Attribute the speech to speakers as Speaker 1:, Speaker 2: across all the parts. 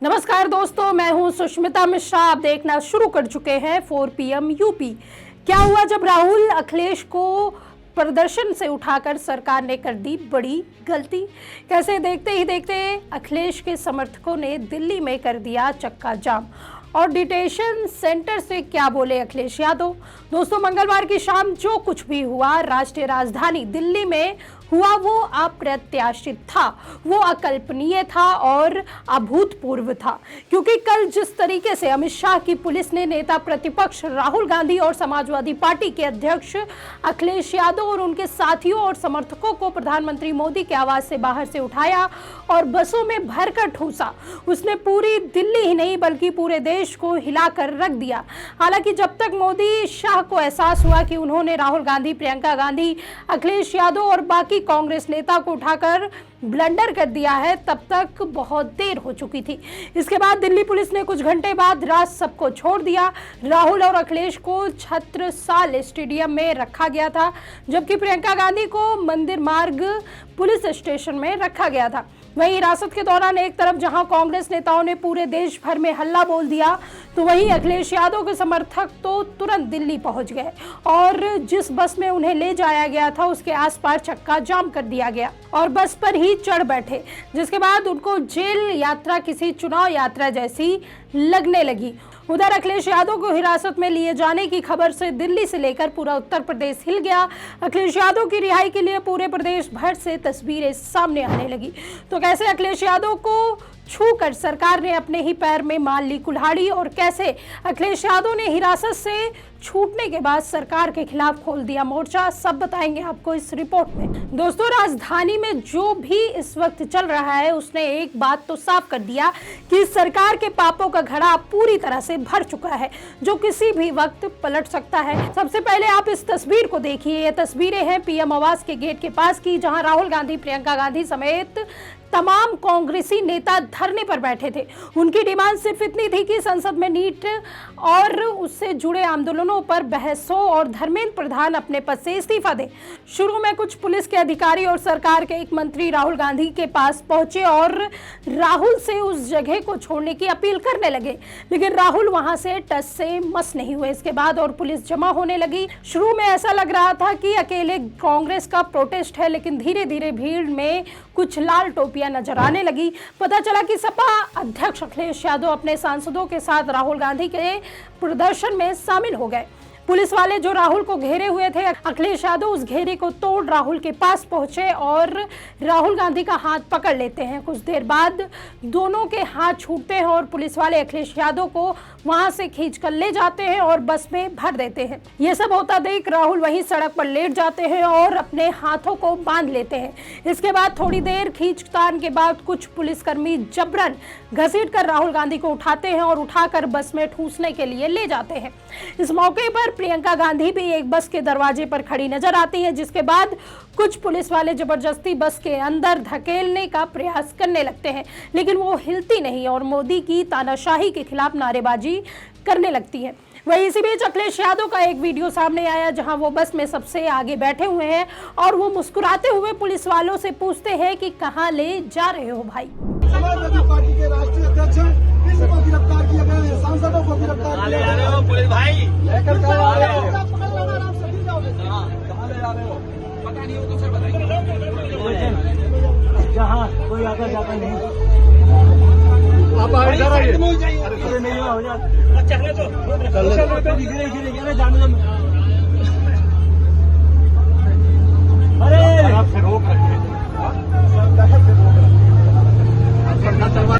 Speaker 1: नमस्कार दोस्तों, मैं हूं सुष्मिता मिश्रा। आप देखना शुरू कर चुके हैं 4 PM यूपी। क्या हुआ जब राहुल अखिलेश को प्रदर्शन से उठाकर सरकार ने कर दी बड़ी गलती। कैसे देखते ही देखते अखिलेश के समर्थकों ने दिल्ली में कर दिया चक्का जाम। और डिटेंशन सेंटर से क्या बोले अखिलेश यादव। दोस्तों, मंगलवार की शाम जो कुछ भी हुआ राष्ट्रीय राजधानी दिल्ली में हुआ वो अप्रत्याशित था, वो अकल्पनीय था और अभूतपूर्व था। क्योंकि कल जिस तरीके से अमित शाह की पुलिस ने नेता प्रतिपक्ष राहुल गांधी और समाजवादी पार्टी के अध्यक्ष अखिलेश यादव और उनके साथियों और समर्थकों को प्रधानमंत्री मोदी के आवास से बाहर से उठाया और बसों में भरकर ठूसा, उसने पूरी दिल्ली ही नहीं बल्कि पूरे देश को हिलाकर रख दिया। हालांकि जब तक मोदी शाह को एहसास हुआ कि उन्होंने राहुल गांधी, प्रियंका गांधी, अखिलेश यादव और बाकी कांग्रेस नेता को उठाकर ब्लंडर कर दिया है, तब तक बहुत देर हो चुकी थी। इसके बाद दिल्ली पुलिस ने कुछ घंटे बाद रात सबको छोड़ दिया। राहुल और अखिलेश को छत्रसाल स्टेडियम में रखा गया था, जबकि प्रियंका गांधी को मंदिर मार्ग पुलिस स्टेशन में रखा गया था। वहीं हिरासत के दौरान एक तरफ जहां कांग्रेस नेताओं ने पूरे देश भर में हल्ला बोल दिया, तो वहीं अखिलेश यादव के समर्थक तो तुरंत दिल्ली पहुंच गए और जिस बस में उन्हें ले जाया गया था उसके आसपास चक्का जाम कर दिया गया और बस पर ही चढ़ बैठे, जिसके बाद उनको जेल यात्रा किसी चुनाव यात्रा जैसी लगने लगी। उधर अखिलेश यादव को हिरासत में लिए जाने की खबर से दिल्ली से लेकर पूरा उत्तर प्रदेश हिल गया। अखिलेश यादव की रिहाई के लिए पूरे प्रदेश भर से तस्वीरें सामने आने लगी। तो कैसे अखिलेश यादव को छूकर सरकार ने अपने ही पैर में मार ली कुल्हाड़ी और कैसे अखिलेश यादव ने हिरासत से छूटने के बाद सरकार के खिलाफ खोल दिया मोर्चा, सब बताएंगे आपको इस रिपोर्ट में। दोस्तों, राजधानी में जो भी इस वक्त चल रहा है उसने एक बात तो साफ कर दिया कि सरकार के पापों का घड़ा पूरी तरह से भर चुका है, जो किसी भी वक्त पलट सकता है। सबसे पहले आप इस तस्वीर को देखिए। ये तस्वीरें हैं PM आवास के गेट के पास की, जहां राहुल गांधी, प्रियंका गांधी समेत तमाम कांग्रेसी नेता धरने पर बैठे थे। उनकी डिमांड सिर्फ इतनी थी कि संसद में नीट और उससे जुड़े आंदोलनों पर बहस हो और धर्मेंद्र प्रधान अपने पद से इस्तीफा दें। शुरू में कुछ पुलिस के अधिकारी और सरकार के एक मंत्री राहुल गांधी के पास पहुंचे और राहुल से उस जगह को छोड़ने की अपील करने लगे, लेकिन राहुल वहां से टस से मस नहीं हुए। इसके बाद और पुलिस जमा होने लगी। शुरू में ऐसा लग रहा था कि अकेले कांग्रेस का प्रोटेस्ट है, लेकिन धीरे धीरे भीड़ में कुछ लाल टोपियां नजर आने लगी। पता चला कि सपा अध्यक्ष अखिलेश यादव अपने सांसदों के साथ राहुल गांधी के प्रदर्शन में शामिल हो गए। पुलिस वाले जो राहुल को घेरे हुए थे, अखिलेश यादव उस घेरे को तोड़ राहुल के पास पहुंचे और राहुल गांधी का हाथ पकड़ लेते हैं। कुछ देर बाद दोनों के हाथ छूटते हैं और पुलिस वाले अखिलेश यादव को वहां से खींचकर ले जाते हैं और बस में भर देते हैं। ये सब होता देख राहुल वहीं सड़क पर लेट जाते हैं और अपने हाथों को बांध लेते हैं। इसके बाद थोड़ी देर खींचतान के बाद कुछ पुलिसकर्मी जबरन घसीटकर राहुल गांधी को उठाते हैं और उठाकर बस में ठूसने के लिए ले जाते हैं। इस मौके पर प्रियंका गांधी भी एक बस के दरवाजे पर खड़ी नजर आती है, जिसके बाद कुछ पुलिस वाले जबरदस्ती बस के अंदर धकेलने का प्रयास करने लगते हैं, लेकिन वो हिलती नहीं और मोदी की तानाशाही के खिलाफ नारेबाजी करने लगती है। वहीं इसी बीच अखिलेश यादव का एक वीडियो सामने आया, जहां वो बस में सबसे आगे बैठे हुए हैं और वो मुस्कुराते हुए पुलिस वालों से पूछते हैं कि कहां ले जा रहे हो भाई।
Speaker 2: समाजवादी पार्टी के राष्ट्रीय अध्यक्ष किसी को गिरफ्तार किया गया है, सांसदों को गिरफ्तार किया गया है।
Speaker 3: पुलिस भाई
Speaker 2: लेकर कहाँ आ रहे हो? आप सभी जाओगे।
Speaker 3: कहाँ ले जा रहे हो? पता नहीं हो तो सर बताइए।
Speaker 4: जहाँ कोई आता जाता नहीं,
Speaker 2: आप इधर आइए।
Speaker 4: अरे नहीं हो जाता
Speaker 3: चलने तो
Speaker 4: धीरे जाने दो। अरे रोक रहे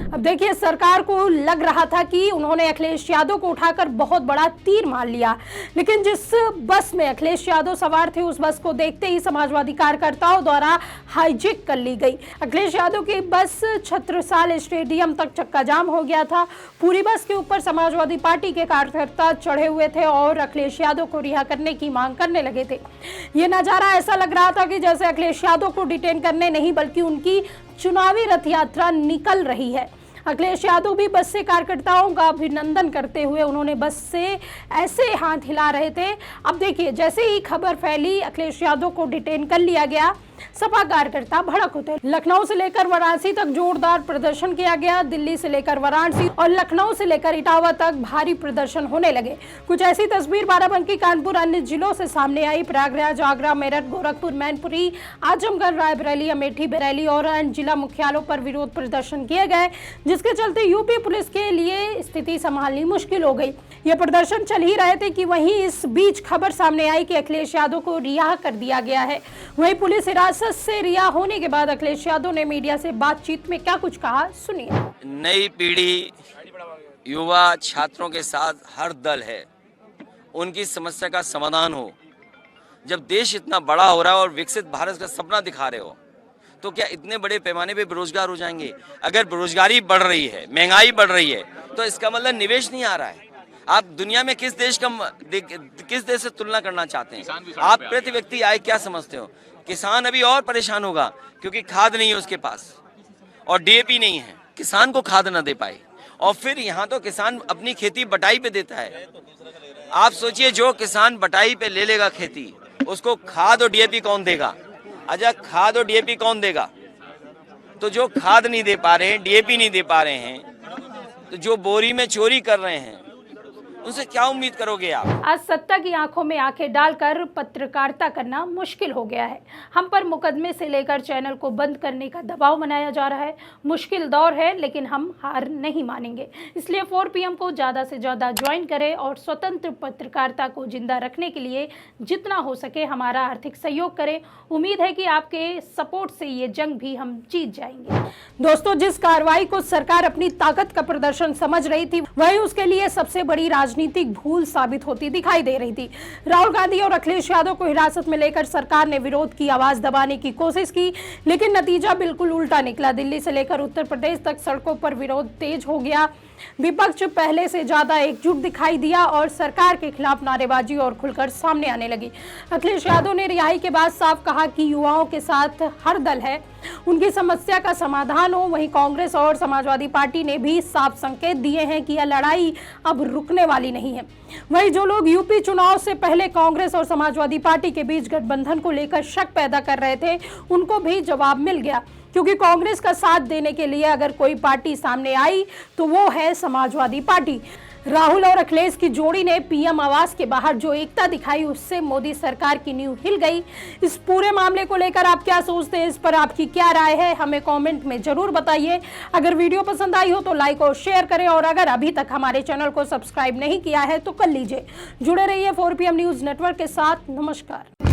Speaker 1: अब देखिए, सरकार को लग रहा था कि उन्होंने अखिलेश यादव को उठाकर बहुत बड़ा तीर मार लिया, लेकिन जिस बस में अखिलेश यादव सवार थे उस बस को देखते ही समाजवादी कार्यकर्ताओं द्वारा हाईजैक कर ली गई। अखिलेश यादव की बस छत्रसाल स्टेडियम तक चक्का जाम हो गया था। पूरी बस के ऊपर समाजवादी पार्टी के कार्यकर्ता चढ़े हुए थे और अखिलेश यादव को रिहा करने की मांग करने लगे थे। ये नजारा ऐसा लग रहा था कि जैसे अखिलेश यादव को डिटेन करने नहीं बल्कि उनकी चुनावी रथ यात्रा निकल रही है। अखिलेश यादव भी बस से कार्यकर्ताओं का अभिनंदन करते हुए उन्होंने बस से ऐसे हाथ हिला रहे थे। अब देखिए, जैसे ही खबर फैली अखिलेश यादव को डिटेन कर लिया गया, सपा कार्यकर्ता भड़क उठे। लखनऊ से लेकर वाराणसी तक जोरदार प्रदर्शन किया गया। दिल्ली से लेकर वाराणसी और लखनऊ से लेकर इटावा तक भारी प्रदर्शन होने लगे। कुछ ऐसी तस्वीर बाराबंकी, कानपुर, अन्य जिलों से सामने आई। प्रयागराज, आगरा, मेरठ, गोरखपुर, मैनपुरी, आजमगढ़, रायबरेली, अमेठी, बरेली और अन्य जिला मुख्यालयों पर विरोध प्रदर्शन किए गए, जिसके चलते यूपी पुलिस के लिए स्थिति संभालनी मुश्किल हो गई। ये प्रदर्शन चल ही रहे थे कि वहीं इस बीच खबर सामने आई कि अखिलेश यादव को रिहा कर दिया गया है। वहीं पुलिस हिरासत से रिहा होने के बाद अखिलेश यादव ने मीडिया से बातचीत में क्या कुछ कहा, सुनिए।
Speaker 5: नई पीढ़ी युवा छात्रों के साथ हर दल है, उनकी समस्या का समाधान हो। जब देश इतना बड़ा हो रहा है और विकसित भारत का सपना दिखा रहे हो, तो क्या इतने बड़े पैमाने पे बेरोजगार हो जाएंगे? अगर बेरोजगारी बढ़ रही है, महंगाई बढ़ रही है, तो इसका मतलब निवेश नहीं आ रहा है। आप दुनिया में किस देश से तुलना करना चाहते हैं? आप प्रति व्यक्ति आय क्या समझते हो? किसान अभी और परेशान होगा क्योंकि खाद नहीं है उसके पास और डीएपी नहीं है, किसान को खाद न दे पाए। और फिर यहाँ तो किसान अपनी खेती बटाई पे देता है। आप सोचिए, जो किसान बटाई पे ले लेगा खेती, उसको खाद और डीएपी कौन देगा? अच्छा, खाद और डीएपी कौन देगा? तो जो खाद नहीं दे पा रहे हैं, डीएपी नहीं दे पा रहे हैं, तो जो बोरी में चोरी कर रहे हैं, उनसे क्या उम्मीद करोगे आप?
Speaker 1: आज सत्ता की आंखों में आंखें डालकर पत्रकारिता करना मुश्किल हो गया है। हम पर मुकदमे से लेकर चैनल को बंद करने का दबाव बनाया जा रहा है। मुश्किल दौर है, लेकिन हम हार नहीं मानेंगे। इसलिए 4 PM को ज़्यादा से ज़्यादा ज्वाइन करें और स्वतंत्र पत्रकारिता को जिंदा रखने के लिए जितना हो सके हमारा आर्थिक सहयोग करें। उम्मीद है कि आपके सपोर्ट से ये जंग भी हम जीत जाएंगे। दोस्तों, जिस कार्रवाई को सरकार अपनी ताकत का प्रदर्शन समझ रही थी, वही उसके लिए सबसे बड़ी राजनीतिक भूल साबित होती दिखाई दे रही थी। राहुल गांधी और अखिलेश यादव को हिरासत में लेकर सरकार ने विरोध की आवाज दबाने की कोशिश की, लेकिन नतीजा बिल्कुल उल्टा निकला। दिल्ली से लेकर उत्तर प्रदेश तक सड़कों पर विरोध तेज हो गया। विपक्ष पहले से ज्यादा एकजुट दिखाई दिया और सरकार के खिलाफ नारेबाजी और खुलकर सामने आने लगी। अखिलेश यादव ने रिहाई के बाद साफ कहा कि युवाओं के साथ हर दल है, उनकी समस्या का समाधान हो। वहीं कांग्रेस और समाजवादी पार्टी ने भी साफ संकेत दिए हैं कि यह लड़ाई अब रुकने वाली नहीं है। वहीं जो लोग यूपी चुनाव से पहले कांग्रेस और समाजवादी पार्टी के बीच गठबंधन को लेकर शक पैदा कर रहे थे, उनको भी जवाब मिल गया, क्योंकि कांग्रेस का साथ देने के लिए अगर कोई पार्टी सामने आई तो वो है समाजवादी पार्टी। राहुल और अखिलेश की जोड़ी ने पीएम आवास के बाहर जो एकता दिखाई, उससे मोदी सरकार की नींव हिल गई। इस पूरे मामले को लेकर आप क्या सोचते हैं? इस पर आपकी क्या राय है? हमें कमेंट में जरूर बताइए। अगर वीडियो पसंद आई हो तो लाइक और शेयर करें, और अगर अभी तक हमारे चैनल को सब्सक्राइब नहीं किया है तो कर लीजिए। जुड़े रहिए 4 PM न्यूज नेटवर्क के साथ। नमस्कार।